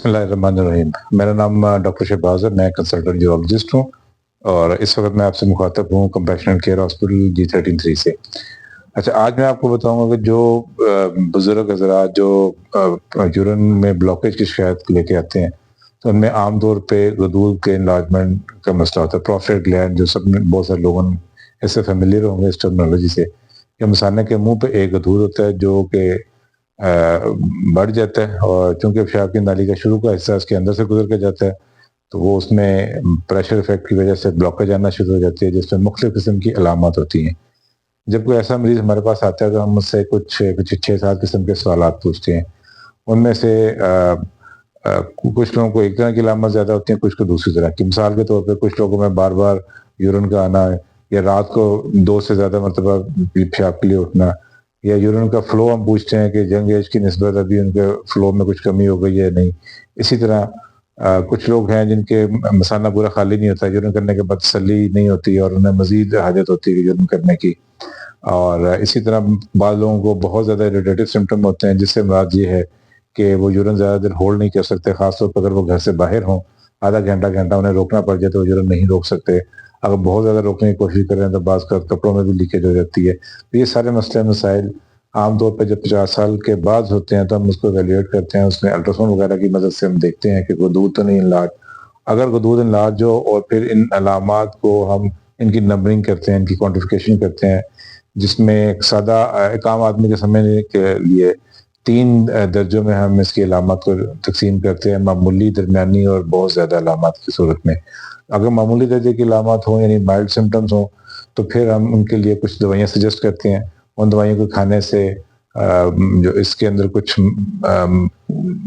बिस्मिल्लाहिर्रहमानिर्रहीम। मेरा नाम डॉक्टर शहबाज है, मैं कंसल्टेंट यूरोलॉजिस्ट हूँ और इस वक्त मैं आपसे मुखातब हूँ कंपैशनेट केयर हॉस्पिटल G133 से। अच्छा, आज मैं आपको बताऊंगा कि जो बुजुर्ग हजरात जो यूरिन में ब्लॉकेज की शिकायत लेके आते हैं, तो उनमें आमतौर पे गदूद के इनलार्जमेंट का मसला होता है। प्रोस्टेट ग्लैंड, जो सब बहुत सारे लोगों इससे फेमिलियर होंगे इस टर्मिनोलॉजी से, कि इंसान के मुंह पे एक गदूद होता है जो कि बढ़ जाता है, और चूंकि पेशाब की नाली का शुरू का हिस्सा इसके अंदर से गुजर के जाता है, तो वो उसमें प्रेशर इफेक्ट की वजह से ब्लॉकेज आना शुरू हो जाती है, जिसमें मुख्तलिफ किस्म की अलामत होती हैं। जब कोई ऐसा मरीज हमारे पास आता है तो हम उससे कुछ 6-7 किस्म के सवाल पूछते हैं। उनमें से कुछ लोगों को एक तरह की अलामत ज़्यादा होती है, कुछ को दूसरी तरह की। मिसाल के तौर पर कुछ लोगों में बार बार यूरिन का आना, या रात को 2 से ज़्यादा मरतबा पेशाब के लिए उठना, या यूरिन का फ्लो हम पूछते हैं कि यंग एज की निस्बत अभी उनके फ्लो में कुछ कमी हो गई है नहीं। इसी तरह कुछ लोग हैं जिनके मसाना पूरा खाली नहीं होता, यूरिन करने के बाद तसल्ली नहीं होती और उन्हें मजीद हाजत होती है यूरिन करने की। और इसी तरह बाद लोगों को बहुत ज़्यादा इरिटेटिव सिम्टम होते हैं, जिससे मुराद ये है कि वो यूरिन ज़्यादा देर होल्ड नहीं कर सकते, खासतौर पर अगर वो घर से बाहर हों, आधा घंटा उन्हें रोकना पड़ जाए तो वो यूरिन नहीं रोक सकते। अगर बहुत ज़्यादा रोकने की कोशिश करें तो बाज़ कपड़ों में भी लीकेज हो जाती है। तो ये सारे मसले मसाइल आमतौर पर जब 50 साल के बाद होते हैं तो हम उसको एवेल्यूएट करते हैं। उसमें अल्ट्रासाउंड वगैरह की मदद से हम देखते हैं कि गदूद तो नहीं इनलार्ज। अगर गदूद इनलार्ज हो और फिर इन अलामात को हम इनकी नंबरिंग करते हैं, इनकी क्वान्टिफिकेशन करते हैं, जिसमें एक सादा एक आम आदमी के समझने के लिए 3 दर्जों में हम इसकी अलामत को तकसीम करते हैं: मामूली, दरमियानी और बहुत ज़्यादा अलामत की सूरत में। अगर मामूली दर्जे की अलामत हो, यानी माइल्ड सिम्टम्स हो, तो फिर हम उनके लिए कुछ दवाइयाँ सजेस्ट करते हैं। उन दवाइयों को खाने से जो इसके अंदर कुछ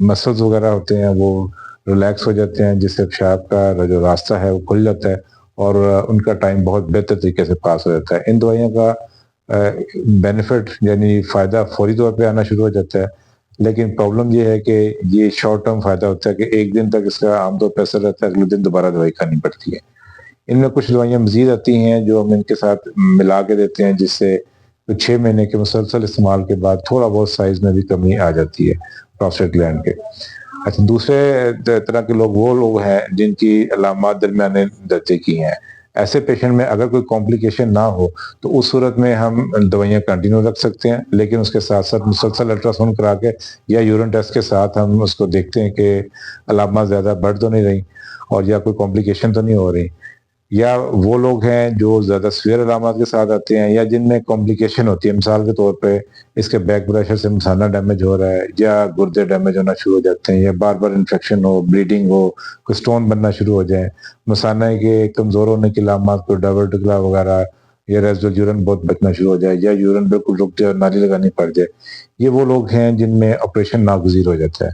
मसल्स वगैरह होते हैं वो रिलैक्स हो जाते हैं, जिससे पेशाब का जो रास्ता है वो खुल जाता है और उनका टाइम बहुत बेहतर तरीके से पास हो जाता है। इन दवाइयों का बेनिफिट यानी फ़ायदा फौरी तौर पे आना शुरू हो जाता है, लेकिन प्रॉब्लम ये है कि ये शॉर्ट टर्म फ़ायदा होता है कि एक दिन तक इसका आमतौर पर असर रहता है, अगले दिन दोबारा दवाई खानी पड़ती है। इनमें कुछ दवाइयाँ मज़ीद आती हैं जो हम इनके साथ मिला के देते हैं, जिससे 6 महीने के मुसलसल इस्तेमाल के बाद थोड़ा बहुत साइज़ में भी कमी आ जाती है प्रोस्टेट ग्लैंड के। अच्छा, दूसरे तरह के लोग वो लोग हैं जिनकी अलामत दरमियाने दर्जे की हैं। ऐसे पेशेंट में अगर कोई कॉम्प्लिकेशन ना हो तो उस सूरत में हम दवाइयाँ कंटिन्यू रख सकते हैं, लेकिन उसके साथ साथ मुसलसल अल्ट्रासाउंड करा के या यूरिन टेस्ट के साथ हम उसको देखते हैं कि अलामत ज़्यादा बढ़ तो नहीं रही और या कोई कॉम्प्लिकेशन तो नहीं हो रही। या वो लोग हैं जो ज़्यादा सीवियर अलामत के साथ आते हैं या जिनमें कॉम्प्लिकेशन होती है, मिसाल के तौर पे इसके बैक प्रेशर से मसाना डैमेज हो रहा है, या गुर्दे डैमेज होना शुरू हो जाते हैं, या बार बार इन्फेक्शन हो, ब्लीडिंग हो, कोई स्टोन बनना शुरू हो जाए, मसाना के कमज़ोर होने की अलामत, कोई डायवर्टिकुला वगैरह, या रेसिडुअल यूरिन बहुत बचना शुरू हो जाए, या यूरिन बिल्कुल रुक जाए, नाली लगानी पड़ जाए, ये वो लोग हैं जिनमें ऑपरेशन नागुज़ीर हो जाता है।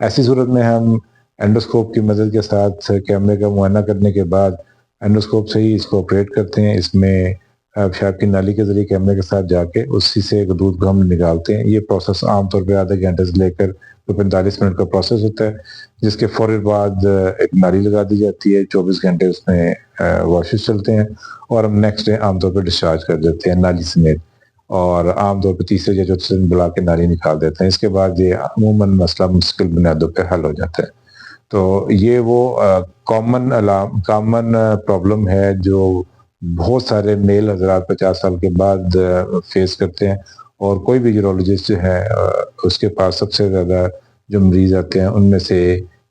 ऐसी सूरत में हम एंडोस्कोप की मदद के साथ कैमरे का मुआयना करने के बाद एंडोस्कोप से ही इसको ऑपरेट करते हैं। इसमें पेशाब की नाली के ज़रिए कैमरे के साथ जाके उसी से दूध को हम निकालते हैं। ये प्रोसेस आमतौर पे आधे घंटे से लेकर 45 मिनट का प्रोसेस होता है, जिसके फ़ौरन बाद एक नाली लगा दी जाती है। 24 घंटे उसमें वॉशेस चलते हैं और हम नेक्स्ट डे आमतौर पर डिस्चार्ज कर देते हैं नाली समेत, और आमतौर पर तीसरे या चौथे दिन बुला के नाली निकाल देते हैं। इसके बाद ये अमूमन मसला मुश्किल बुनियादों पर हल हो जाता है। तो ये वो कॉमन प्रॉब्लम है जो बहुत सारे मेल हजरात 50 साल के बाद फेस करते हैं, और कोई भी यूरोलॉजिस्ट जो है उसके पास सबसे ज़्यादा जो मरीज़ आते हैं उनमें से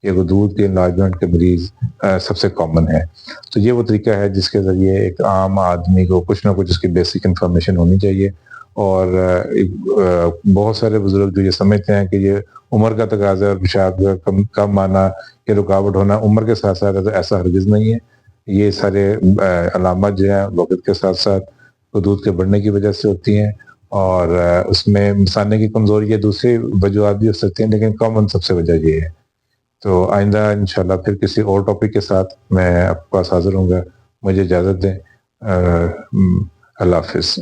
ये गदूद के इनलार्जमेंट के मरीज़ सबसे कॉमन है। तो ये वो तरीका है जिसके ज़रिए एक आम आदमी को कुछ ना कुछ उसकी बेसिक इन्फॉर्मेशन होनी चाहिए। और बहुत सारे बुजुर्ग जो ये समझते हैं कि ये उम्र का तकाज़ा है और पेशाब का कम आना या रुकावट होना उम्र के साथ साथ है, तो ऐसा हरगिज़ नहीं है। ये सारे अलामत जो हैं वक़्त के साथ साथ गदूद के बढ़ने की वजह से होती हैं, और उसमें मसाने की कमज़ोरी या दूसरी वजूहात भी हो सकती हैं, लेकिन कॉमन सबसे वजह ये है। तो आइंदा इंशाल्लाह फिर किसी और टॉपिक के साथ मैं आपके पास हाज़िर होऊँगा। मुझे इजाज़त दें। अल्लाह हाफ़िज़।